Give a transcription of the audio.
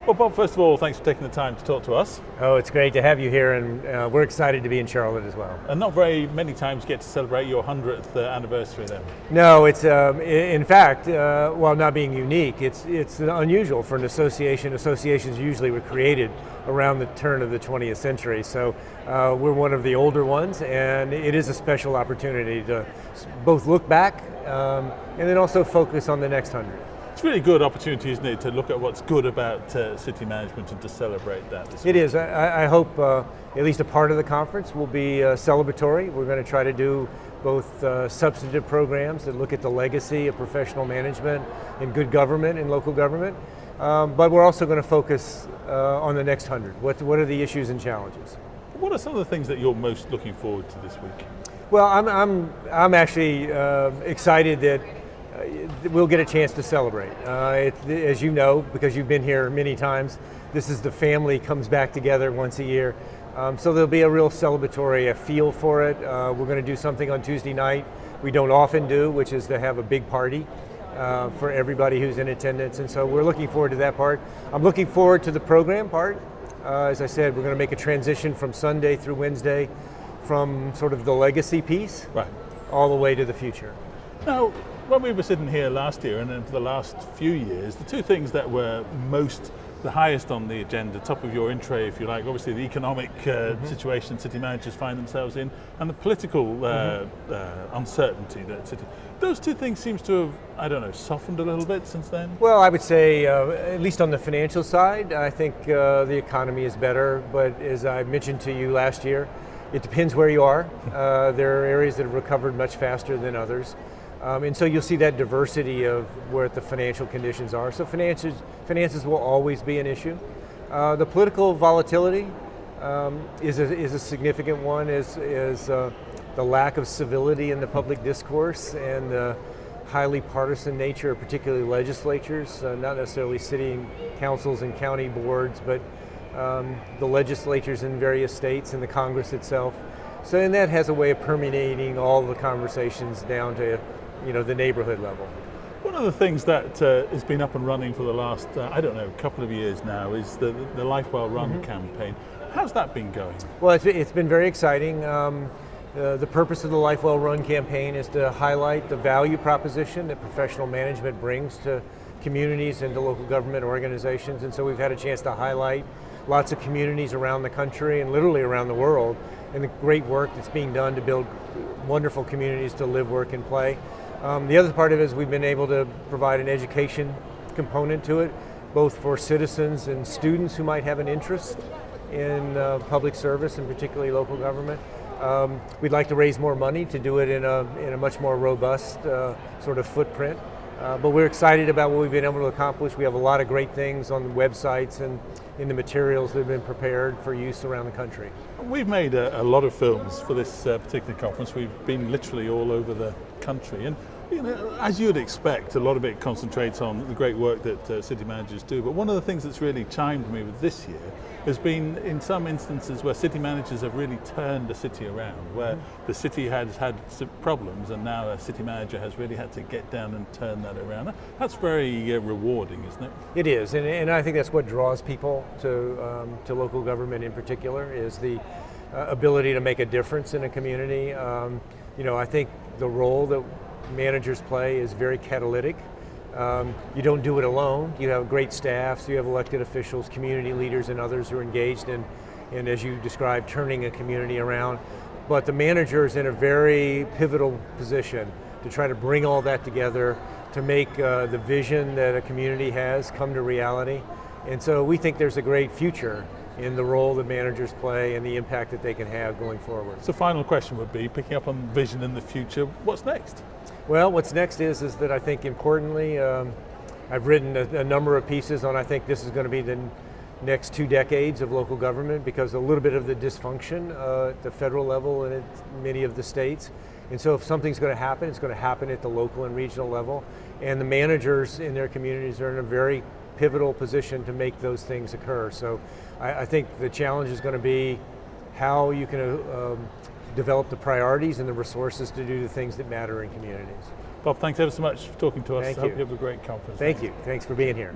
Well, Bob, first of all, thanks for taking the time to talk to us. Oh, it's great to have you here, and we're excited to be in Charlotte as well. And not very many times you get to celebrate your 100th anniversary then. No, it's in fact, while not being unique, it's unusual for an association. Associations usually were created around the turn of the 20th century, so we're one of the older ones, and it is a special opportunity to both look back and then also focus on the next 100. It's a really good opportunity, isn't it, to look at what's good about city management and to celebrate that this week. It is. I hope at least a part of the conference will be celebratory. We're going to try to do both substantive programs that look at the legacy of professional management and good government and local government, but we're also going to focus on the next 100. What are the issues and challenges? What are some of the things that you're most looking forward to this week? Well, I'm actually excited that we'll get a chance to celebrate. As you know, because you've been here many times, this is the family comes back together once a year. So there'll be a real celebratory feel for it. We're going to do something on Tuesday night we don't often do, which is to have a big party for everybody who's in attendance. And so we're looking forward to that part. I'm looking forward to the program part. As I said, we're going to make a transition from Sunday through Wednesday from sort of the legacy piece all the way to the future. Now, when we were sitting here last year and then for the last few years, the two things that were the highest on the agenda, top of your in tray if you like, obviously the economic situation city managers find themselves in and the political uncertainty that those two things seems to have, I don't know, softened a little bit since then? Well, I would say, at least on the financial side, I think the economy is better, but as I mentioned to you last year, it depends where you are. There are areas that have recovered much faster than others. And so you'll see that diversity of where the financial conditions are. So finances will always be an issue. The political volatility is a significant one, is the lack of civility in the public discourse and the highly partisan nature of particularly legislatures, not necessarily city councils and county boards, but the legislatures in various states and the Congress itself. So and that has a way of permeating all the conversations down to the neighborhood level. One of the things that has been up and running for the last, couple of years now is the Life Well Run campaign. How's that been going? Well, it's been very exciting. The purpose of the Life Well Run campaign is to highlight the value proposition that professional management brings to communities and to local government organizations. And so we've had a chance to highlight lots of communities around the country and literally around the world and the great work that's being done to build wonderful communities to live, work, and play. The other part of it is we've been able to provide an education component to it, both for citizens and students who might have an interest in public service and particularly local government. We'd like to raise more money to do it in a much more robust sort of footprint. But we're excited about what we've been able to accomplish. We have a lot of great things on the websites and in the materials that have been prepared for use around the country. We've made a lot of films for this particular conference. We've been literally all over the country, and as you'd expect, a lot of it concentrates on the great work that city managers do. But one of the things that's really chimed me with this year has been in some instances where city managers have really turned the city around, where the city has had some problems and now a city manager has really had to get down and turn that around. That's very rewarding, isn't it? It is, and I think that's what draws people to local government in particular, is the ability to make a difference in a community. I think the role that managers play is very catalytic. You don't do it alone. You have great staffs, you have elected officials, community leaders, and others who are engaged in, as you described, turning a community around. But the manager is in a very pivotal position to try to bring all that together, to make the vision that a community has come to reality. And so we think there's a great future in the role that managers play and the impact that they can have going forward. So final question would be, picking up on vision in the future, what's next? Well, what's next is that I think importantly, I've written a number of pieces on, I think this is going to be the next 2 decades of local government, because a little bit of the dysfunction at the federal level and at many of the states. And so if something's going to happen, it's going to happen at the local and regional level. And the managers in their communities are in a very pivotal position to make those things occur. So I think the challenge is going to be how you can develop the priorities and the resources to do the things that matter in communities. Bob, thanks ever so much for talking to us. Thank I hope you. you have a great conference. Thank you. Thanks for being here.